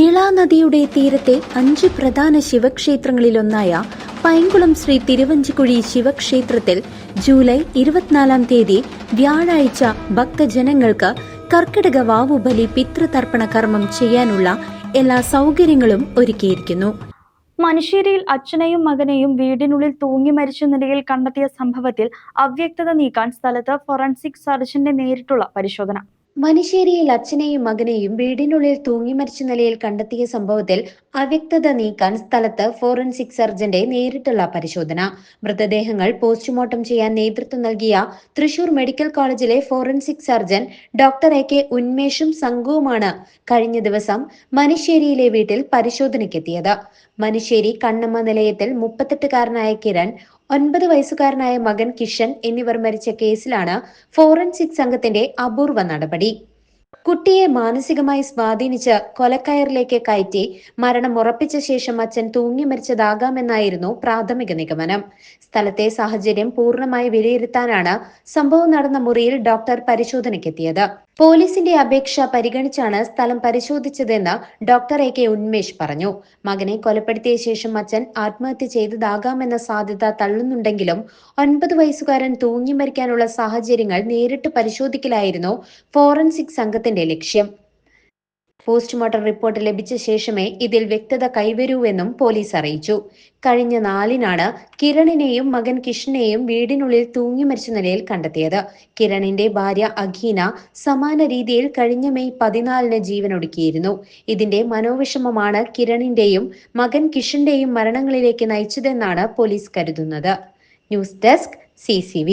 നിള നദിയുടെ തീരത്തെ 5 പ്രധാന ശിവക്ഷേത്രങ്ങളിലൊന്നായ പൈങ്കുളം ശ്രീ തിരുവഞ്ചിക്കുഴി ശിവക്ഷേത്രത്തിൽ ജൂലൈ 24 തീയതി വ്യാഴാഴ്ച ഭക്തജനങ്ങൾക്ക് കർക്കിടക വാവുബലി പിതൃതർപ്പണ കർമ്മം ചെയ്യാനുള്ള എല്ലാ സൗകര്യങ്ങളും ഒരുക്കിയിരിക്കുന്നു. മനുഷ്യരിൽ അച്ഛനെയും മകനെയും വീടിനുള്ളിൽ തൂങ്ങി മരിച്ച നിലയിൽ കണ്ടെത്തിയ സംഭവത്തിൽ അവ്യക്തത നീക്കാൻ സ്ഥലത്ത് ഫോറൻസിക് സർജന്റെ നേരിട്ടുള്ള പരിശോധന. മനുശ്ശേരിയിൽ അച്ഛനെയും മകനെയും വീടിനുള്ളിൽ തൂങ്ങി മരിച്ച നിലയിൽ കണ്ടെത്തിയ സംഭവത്തിൽ അവ്യക്തത നീക്കാൻ സ്ഥലത്ത് ഫോറൻസിക് സർജന്റെ നേരിട്ടുള്ള പരിശോധന. മൃതദേഹങ്ങൾ പോസ്റ്റ്മോർട്ടം ചെയ്യാൻ നേതൃത്വം നൽകിയ തൃശൂർ മെഡിക്കൽ കോളേജിലെ ഫോറൻസിക് സർജൻ ഡോക്ടർ AK ഉന്മേഷും സംഘവുമാണ് കഴിഞ്ഞ ദിവസം മനുശ്ശേരിയിലെ വീട്ടിൽ പരിശോധനയ്ക്കെത്തിയത്. മനുശ്ശേരി കണ്ണമ്മ നിലയത്തിൽ 38-കാരനായ കിരൺ, 9 വയസ്സുകാരനായ മകൻ കിഷൻ എന്നിവർ മരിച്ച കേസിലാണ് ഫോറൻസിക് സംഘത്തിന്റെ അപൂർവ നടപടി. കുട്ടിയെ മാനസികമായി സ്വാധീനിച്ച് കൊലക്കയറിലേക്ക് കയറ്റി മരണം ഉറപ്പിച്ച ശേഷം അച്ഛൻ തൂങ്ങി മരിച്ചതാകാമെന്നായിരുന്നു പ്രാഥമിക നിഗമനം. സ്ഥലത്തെ സാഹചര്യം പൂർണ്ണമായി വിലയിരുത്താനാണ് സംഭവം നടന്ന മുറിയിൽ ഡോക്ടർ പരിശോധനയ്ക്കെത്തിയത്. പോലീസിന്റെ അപേക്ഷ പരിഗണിച്ചാണ് സ്ഥലം പരിശോധിച്ചതെന്ന് ഡോക്ടർ AK ഉന്മേഷ് പറഞ്ഞു. മകനെ കൊലപ്പെടുത്തിയ ശേഷം അച്ഛൻ ആത്മഹത്യ ചെയ്തതാകാമെന്ന സാധ്യത തള്ളുന്നുണ്ടെങ്കിലും 9 വയസ്സുകാരൻ തൂങ്ങി മരിക്കാനുള്ള സാഹചര്യങ്ങൾ നേരിട്ട് പരിശോധിക്കലായിരുന്നു ഫോറൻസിക് സംഘത്തിന്റെ ലക്ഷ്യം. പോസ്റ്റ്മോർട്ടം റിപ്പോർട്ട് ലഭിച്ച ശേഷമേ ഇതിൽ വ്യക്തത കൈവരൂവെന്നും പോലീസ് അറിയിച്ചു. കഴിഞ്ഞ 4-നാണ് കിരണിനെയും മകൻ കിഷനെയും വീടിനുള്ളിൽ തൂങ്ങി മരിച്ച നിലയിൽ കണ്ടെത്തിയത്. കിരണിന്റെ ഭാര്യ അഖീന സമാന രീതിയിൽ കഴിഞ്ഞ മെയ് 14-ന് ജീവനൊടുക്കിയിരുന്നു. ഇതിന്റെ മനോവിഷമമാണ് കിരണിന്റെയും മകൻ കിഷന്റെയും മരണങ്ങളിലേക്ക് നയിച്ചതെന്നാണ് പോലീസ് കരുതുന്നത്. News desk CCV.